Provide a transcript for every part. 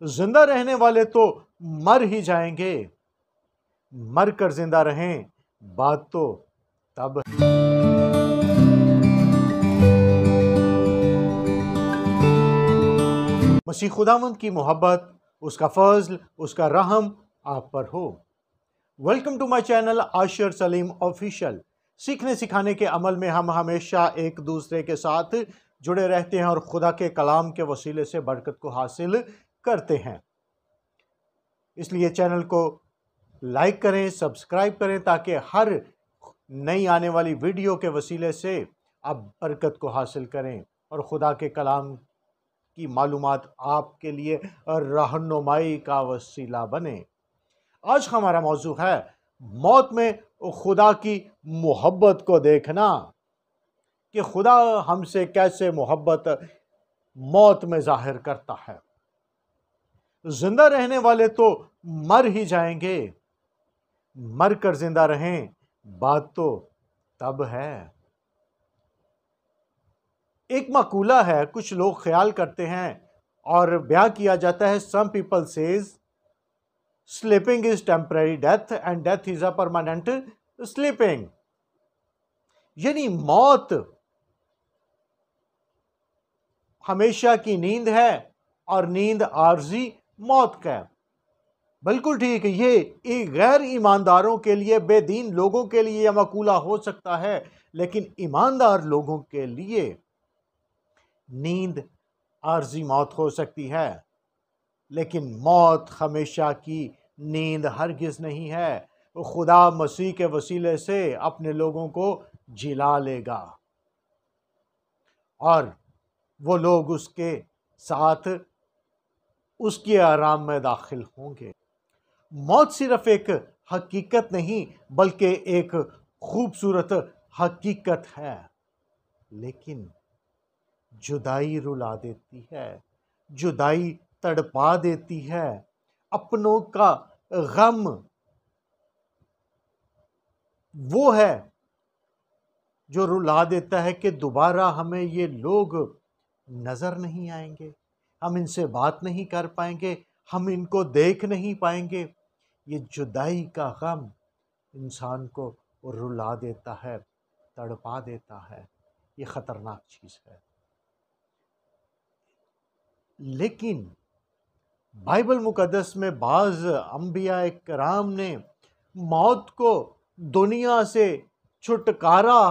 زندہ رہنے والے تو مر ہی جائیں گے، مر کر زندہ رہیں بات تو تب مسیح خداوند کی محبت، اس کا فضل، اس کا رحم آپ پر ہو۔ Welcome to my channel Ashir Saleem official. سیکھنے سکھانے کے عمل میں ہم ہمیشہ ایک دوسرے کے ساتھ جڑے رہتے ہیں اور خدا کے کلام کے وسیلے سے برکت کو حاصل کرتے ہیں۔ اس لیے چینل کو لائک کریں، سبسکرائب کریں تاکہ ہر نئی آنے والی ویڈیو کے وسیلے سے آپ برکت کو حاصل کریں اور خدا کے کلام کی معلومات آپ کے لیے رہنمائی کا وسیلہ بنے۔ آج ہمارا موضوع ہے موت میں خدا کی محبت کو دیکھنا، کہ خدا ہم سے کیسے محبت موت میں ظاہر کرتا ہے۔ زندہ رہنے والے تو مر ہی جائیں گے، مر کر زندہ رہیں بات تو تب ہے۔ ایک مقولہ ہے، کچھ لوگ خیال کرتے ہیں اور بیان کیا جاتا ہے، some people says sleeping is temporary death and death is a permanent sleeping۔ یعنی موت ہمیشہ کی نیند ہے اور نیند عارضی موت کا ہے۔ بالکل ٹھیک، یہ غیر ایمانداروں کے لیے، بے دین لوگوں کے لیے یہ مقولہ ہو سکتا ہے، لیکن ایماندار لوگوں کے لیے نیند عارضی موت ہو سکتی ہے، لیکن موت ہمیشہ کی نیند ہرگز نہیں ہے۔ خدا مسیح کے وسیلے سے اپنے لوگوں کو جلا لے گا اور وہ لوگ اس کے ساتھ اس کے آرام میں داخل ہوں گے۔ موت صرف ایک حقیقت نہیں بلکہ ایک خوبصورت حقیقت ہے، لیکن جدائی رلا دیتی ہے، جدائی تڑپا دیتی ہے، اپنوں کا غم وہ ہے جو رلا دیتا ہے کہ دوبارہ ہمیں یہ لوگ نظر نہیں آئیں گے، ہم ان سے بات نہیں کر پائیں گے، ہم ان کو دیکھ نہیں پائیں گے۔ یہ جدائی کا غم انسان کو رلا دیتا ہے، تڑپا دیتا ہے، یہ خطرناک چیز ہے۔ لیکن بائبل مقدس میں بعض انبیاء کرام نے موت کو دنیا سے چھٹکارا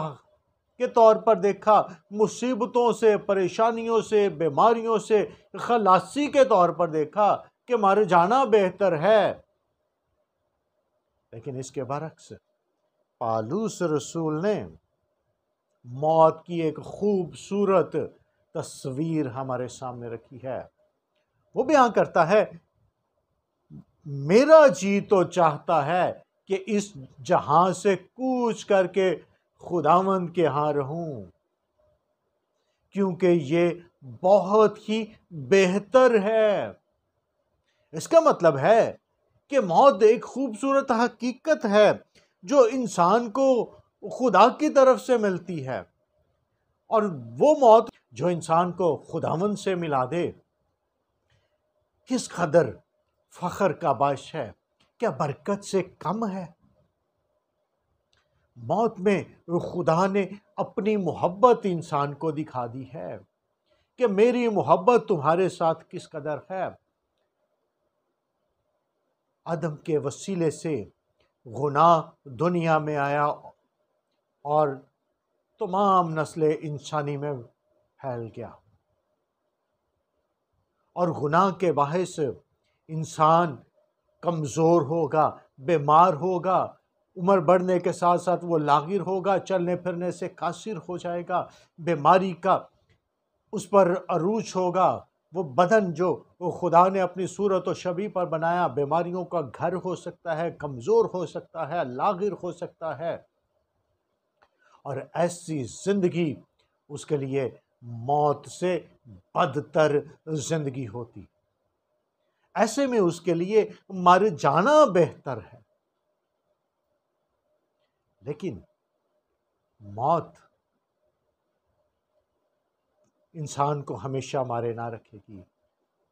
کے طور پر دیکھا، مصیبتوں سے، پریشانیوں سے، بیماریوں سے خلاصی کے طور پر دیکھا کہ مر جانا بہتر ہے۔ لیکن اس کے برعکس پالوس رسول نے موت کی ایک خوبصورت تصویر ہمارے سامنے رکھی ہے۔ وہ بیان کرتا ہے، میرا جی تو چاہتا ہے کہ اس جہاں سے کوچ کر کے خداوند کے ہاں رہوں، کیونکہ یہ بہت ہی بہتر ہے۔ اس کا مطلب ہے کہ موت ایک خوبصورت حقیقت ہے جو انسان کو خدا کی طرف سے ملتی ہے، اور وہ موت جو انسان کو خداوند سے ملا دے کس قدر فخر کا باعث ہے، کیا برکت سے کم ہے؟ موت میں خدا نے اپنی محبت انسان کو دکھا دی ہے کہ میری محبت تمہارے ساتھ کس قدر ہے۔ آدم کے وسیلے سے گناہ دنیا میں آیا اور تمام نسل انسانی میں پھیل گیا، اور گناہ کے باعث انسان کمزور ہوگا، بیمار ہوگا، عمر بڑھنے کے ساتھ ساتھ وہ لاغر ہوگا، چلنے پھرنے سے قاصر ہو جائے گا، بیماری کا اس پر عروج ہوگا۔ وہ بدن جو خدا نے اپنی صورت و شبیہ پر بنایا بیماریوں کا گھر ہو سکتا ہے، کمزور ہو سکتا ہے، لاغر ہو سکتا ہے، اور ایسی زندگی اس کے لیے موت سے بدتر زندگی ہوتی۔ ایسے میں اس کے لیے مر جانا بہتر ہے۔ لیکن موت انسان کو ہمیشہ مارے نہ رکھے گی،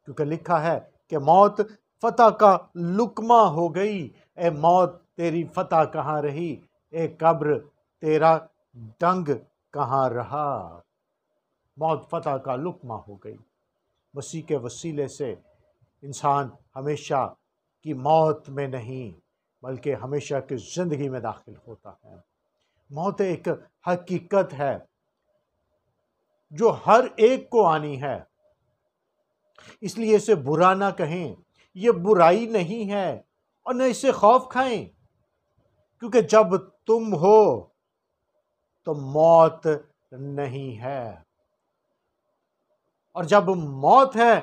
کیونکہ لکھا ہے کہ موت فتح کا لقمہ ہو گئی، اے موت تیری فتح کہاں رہی، اے قبر تیرا ڈنگ کہاں رہا۔ موت فتح کا لقمہ ہو گئی۔ مسیح کے وسیلے سے انسان ہمیشہ کی موت میں نہیں بلکہ ہمیشہ کی زندگی میں داخل ہوتا ہے۔ موت ایک حقیقت ہے جو ہر ایک کو آنی ہے، اس لیے اسے برا نہ کہیں، یہ برائی نہیں ہے، اور نہ اسے خوف کھائیں، کیونکہ جب تم ہو تو موت نہیں ہے، اور جب موت ہے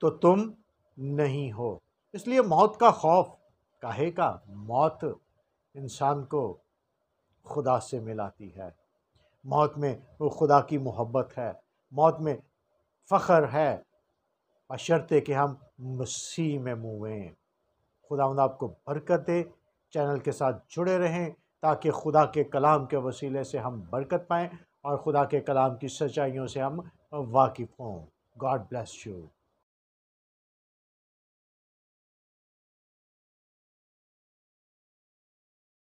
تو تم نہیں ہو۔ اس لیے موت کا خوف کاہے کا؟ موت انسان کو خدا سے ملاتی ہے، موت میں وہ خدا کی محبت ہے، موت میں فخر ہے، بشرطے کہ ہم مسیح میں موئیں۔ خداوند آپ کو برکت دے، چینل کے ساتھ جڑے رہیں تاکہ خدا کے کلام کے وسیلے سے ہم برکت پائیں اور خدا کے کلام کی سچائیوں سے ہم واقف ہوں۔ God bless you.